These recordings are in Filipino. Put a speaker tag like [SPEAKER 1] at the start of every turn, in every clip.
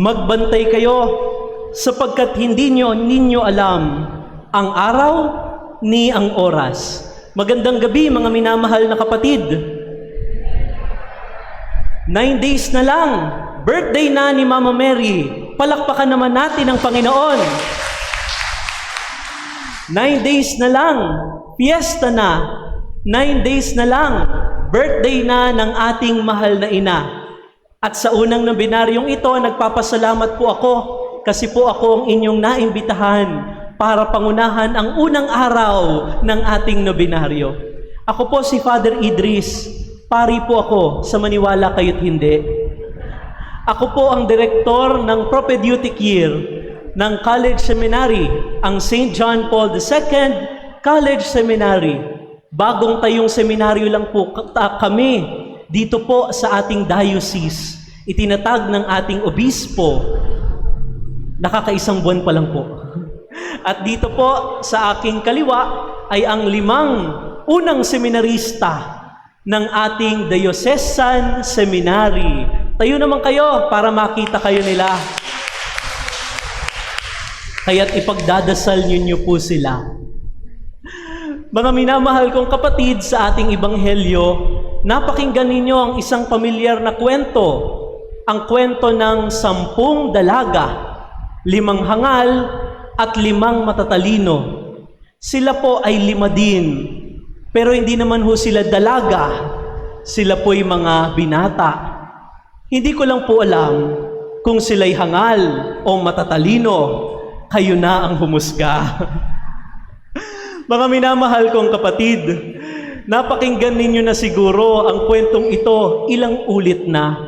[SPEAKER 1] Magbantay kayo sapagkat hindi ninyo alam ang araw ni ang oras. Magandang gabi mga minamahal na kapatid. 9 days na lang, birthday na ni Mama Mary. Palakpakan naman natin ang Panginoon. 9 days na lang, fiesta na. 9 days na lang, birthday na ng ating mahal na ina. At sa unang nobinaryong ito, nagpapasalamat po ako kasi po ako ang inyong naimbitahan para pangunahan ang unang araw ng ating nobinaryo. Ako po si Father Idris, pari po ako sa maniwala kayo't hindi. Ako po ang direktor ng propedeutic year ng College Seminary, ang St. John Paul II College Seminary. Bagong tayong seminaryo lang po kami dito po sa ating diocese. Itinatag ng ating obispo. Nakakaisang buwan pa lang po. At dito po sa aking kaliwa ay ang 5 unang seminarista ng ating diocesan seminary. Tayo naman kayo para makita kayo nila. Kaya't ipagdadasal niyo po sila. Mga minamahal kong kapatid, sa ating ebanghelyo, napakinggan ninyo ang isang pamilyar na kwento. Ang kwento ng 10 dalaga, 5 hangal, at 5 matatalino. Sila po ay 5 din. Pero hindi naman ho sila dalaga. Sila po'y mga binata. Hindi ko lang po alam kung sila'y hangal o matatalino. Kayo na ang humusga. Mga minamahal kong kapatid, napakinggan ninyo na siguro ang kwentong ito ilang ulit na.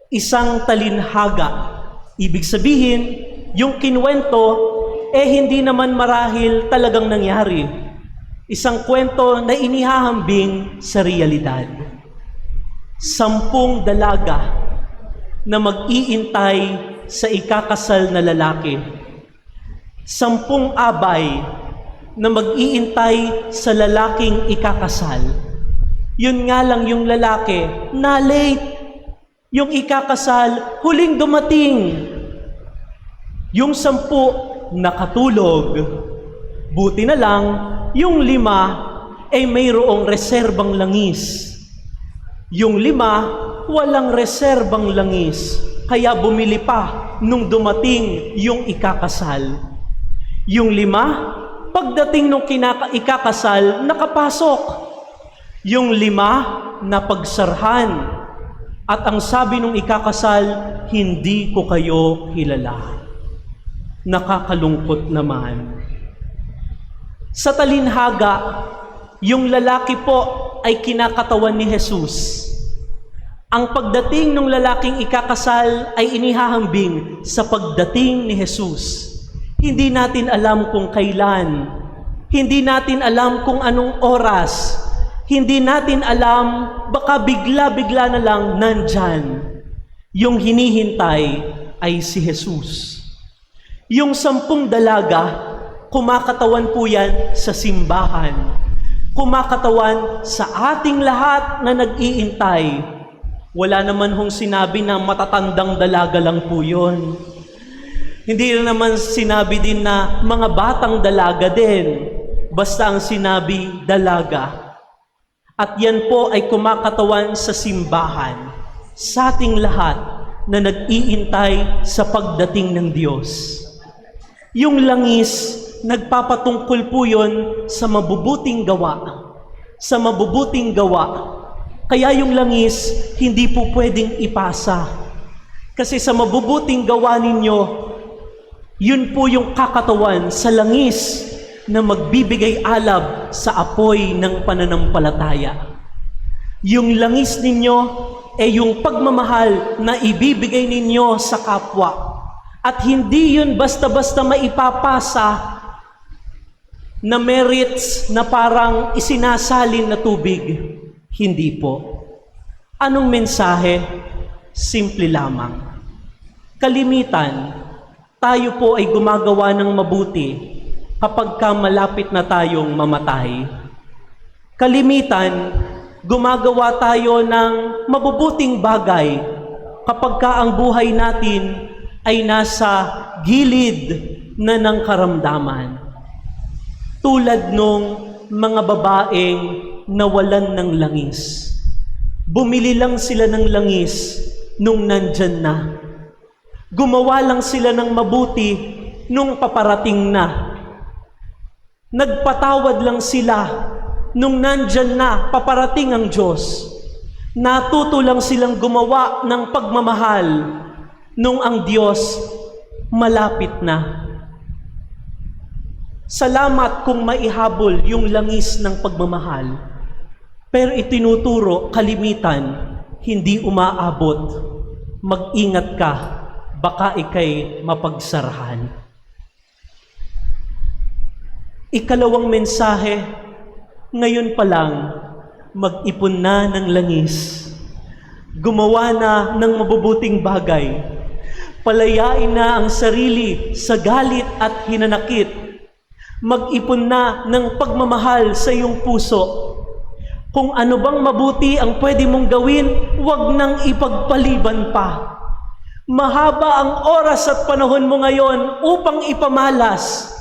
[SPEAKER 1] Isang talinhaga. Ibig sabihin, yung kinwento, hindi naman marahil talagang nangyari. Isang kwento na inihahambing sa realidad. 10 dalaga na mag-iintay sa ikakasal na lalaki. 10 abay na mag-iintay sa lalaking ikakasal. Yun nga lang yung lalaki na late. Yung ikakasal, huling dumating. Yung 10 nakatulog. Buti na lang, yung 5 ay mayroong reserbang langis. Yung 5, walang reserbang langis. Kaya bumili pa nung dumating yung ikakasal. Yung 5, pagdating nung ikakasal, nakapasok. Yung 5, napagsarhan. At ang sabi nung ikakasal, hindi ko kayo kilala. Nakakalungkot naman. Sa talinhaga, yung lalaki po ay kinakatawan ni Jesus. Ang pagdating ng lalaking ikakasal ay inihahambing sa pagdating ni Jesus. Hindi natin alam kung kailan. Hindi natin alam kung anong oras. Hindi natin alam, baka bigla-bigla na lang nandyan. Yung hinihintay ay si Jesus. Yung 10 dalaga, kumakatawan po yan sa simbahan. Kumakatawan sa ating lahat na nag-iintay. Wala naman hong sinabi na matatandang dalaga lang po yun. Hindi rin naman sinabi din na mga batang dalaga din. Basta ang sinabi, dalaga. At yan po ay kumakatawan sa simbahan. Sa ating lahat na nag-iintay sa pagdating ng Diyos. Yung langis, nagpapatungkol po yun sa mabubuting gawa. Sa mabubuting gawa. Kaya yung langis, hindi po pwedeng ipasa. Kasi sa mabubuting gawa ninyo, yun po yung kakatawan sa langis na magbibigay alab sa apoy ng pananampalataya. Yung langis ninyo ay yung pagmamahal na ibibigay ninyo sa kapwa. At hindi yun basta-basta maipapasa na merits na parang isinasalin na tubig. Hindi po. Anong mensahe? Simple lamang. Kalimitan, tayo po ay gumagawa ng mabuti kapag malapit na tayong mamatay. Kalimitan, gumagawa tayo ng mabubuting bagay kapag ang buhay natin ay nasa gilid na ng karamdaman. Tulad nung mga babaeng nawalan ng langis. Bumili lang sila ng langis nung nandyan na. Gumawa lang sila ng mabuti nung paparating na. Nagpatawad lang sila nung nandyan na paparating ang Diyos. Natuto lang silang gumawa ng pagmamahal nung ang Diyos malapit na. Salamat kung maihabol yung langis ng pagmamahal. Pero itinuturo kalimitan, hindi umaabot. Mag-ingat ka, baka ikay mapagsarahan. Ikalawang mensahe, ngayon pa lang, mag-ipon na ng langis. Gumawa na ng mabubuting bagay. Palayain na ang sarili sa galit at hinanakit. Mag-ipon na ng pagmamahal sa iyong puso. Kung ano bang mabuti ang pwede mong gawin, huwag nang ipagpaliban pa. Mahaba ang oras at panahon mo ngayon upang ipamalas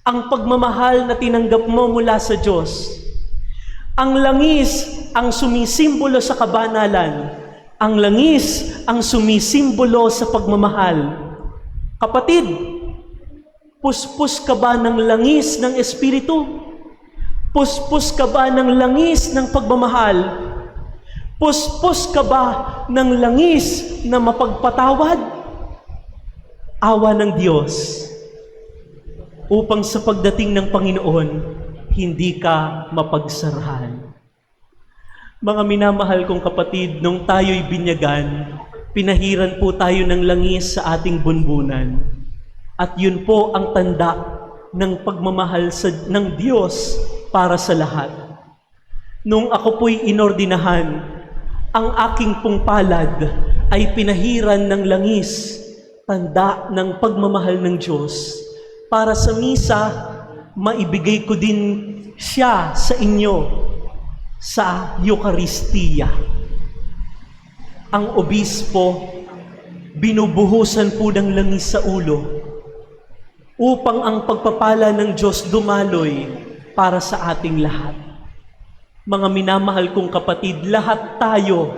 [SPEAKER 1] ang pagmamahal na tinanggap mo mula sa Diyos. Ang langis ang sumisimbolo sa kabanalan. Ang langis ang sumisimbolo sa pagmamahal. Kapatid, puspos ka ba ng langis ng Espiritu? Puspos ka ba ng langis ng pagmamahal? Puspos ka ba ng langis na mapagpatawad? Awa ng Diyos upang sa pagdating ng Panginoon, hindi ka mapagsarahan. Mga minamahal kong kapatid, nung tayo'y binyagan, pinahiran po tayo ng langis sa ating bunbunan. At yun po ang tanda ng pagmamahal ng Diyos para sa lahat. Nung ako po'y inordinahan, ang aking pong palad ay pinahiran ng langis, tanda ng pagmamahal ng Diyos. Para sa misa, maibigay ko din siya sa inyo sa Eucharistia. Ang obispo, binubuhusan po ng langis sa ulo upang ang pagpapala ng Diyos dumaloy para sa ating lahat. Mga minamahal kong kapatid, lahat tayo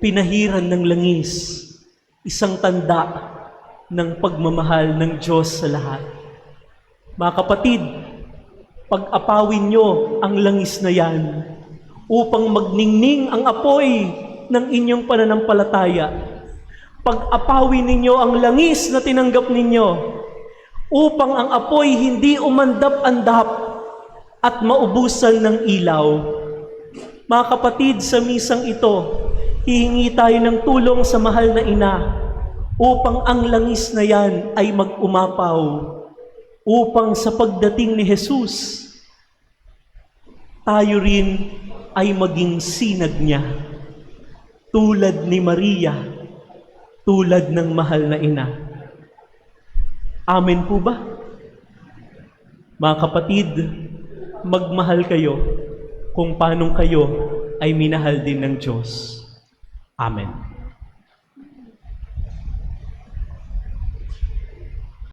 [SPEAKER 1] pinahiran ng langis, isang tanda ng pagmamahal ng Diyos sa lahat. Mga kapatid, pag-apawin nyo ang langis na yan upang magningning ang apoy ng inyong pananampalataya. Pag-apawin ninyo ang langis na tinanggap ninyo upang ang apoy hindi umandap-andap at maubusan ng ilaw. Mga kapatid, sa misang ito, hihingi tayo ng tulong sa mahal na ina upang ang langis na yan ay mag-umapaw, upang sa pagdating ni Jesus, tayo rin ay maging sinag niya, tulad ni Maria, tulad ng mahal na ina. Amen po ba? Mga kapatid, magmahal kayo kung paanong kayo ay minahal din ng Diyos. Amen.